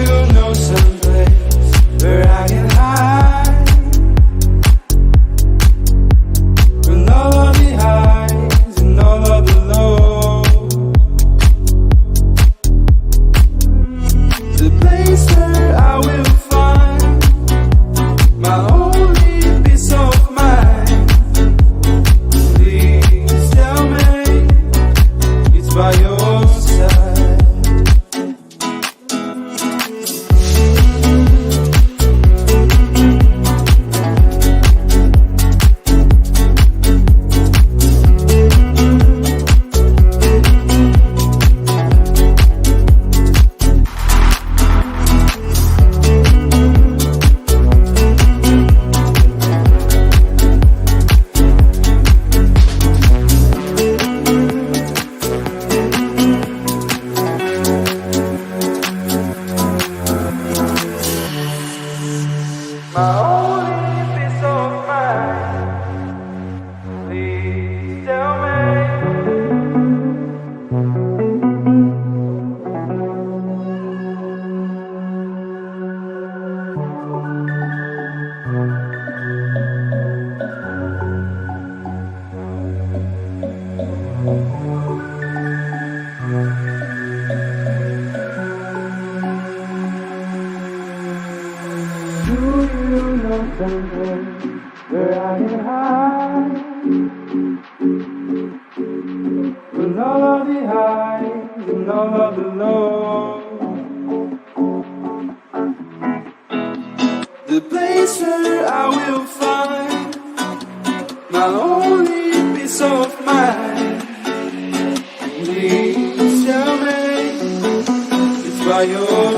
you know someplace where I can hide from all of the highs and all of the lows? The place where I will find my only peace of mind. Please tell me it's by your side. My only peace of mind. Please tell me. Do you know somewhere where I can hide from all of the highs and all of the lows? The place where I will find my only peace of mind. Please tell me it's by your